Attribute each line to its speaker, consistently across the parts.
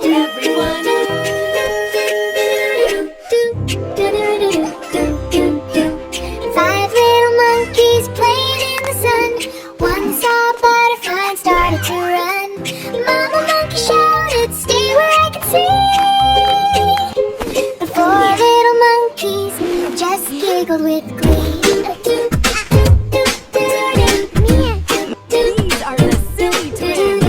Speaker 1: everyone.
Speaker 2: Five little monkeys played in the sun. One saw a butterfly and started to run. Mama monkey shouted, "Stay where I can see." The four little monkeys just giggled with glee.
Speaker 1: These are the silly twins.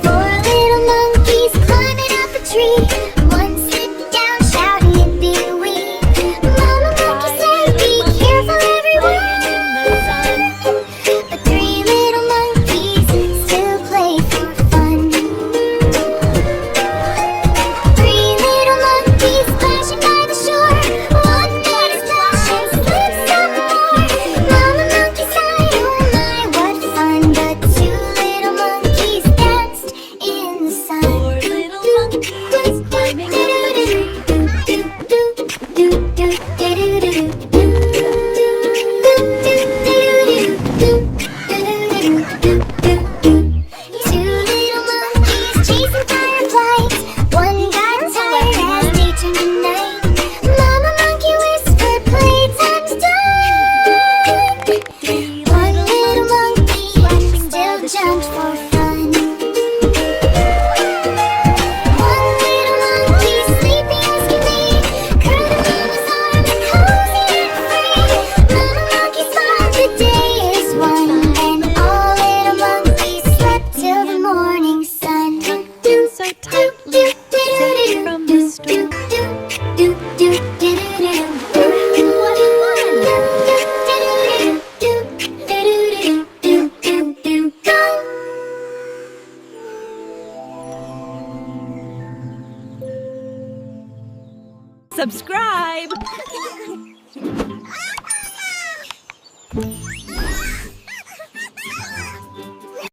Speaker 2: Four little monkeys climbing up a tree. One slipped down shouting, "Yippee-wee." Mama monkey said, "Be careful, everyone." But three little monkeys still play for fun. Three little monkeys splashing by the shore. One made a splash and slipped some more. Mama monkey sighed, "Oh my, what fun." But two little monkeys danced in the sun.
Speaker 1: Four little monkeys climbing up a tree.
Speaker 2: Two little monkeys chasing fireflies. One got tired as day turned to night. Mama monkey whispered, "Playtime's done." One little monkey still jumped for fun. One little monkey sleepy as can be, curled in Mama's arms, cozy and free. Mama monkey smiled, the day is won, and all little monkeys slept till the morning sun.
Speaker 1: So tightly, safe from the storm. What fun! Subscribe!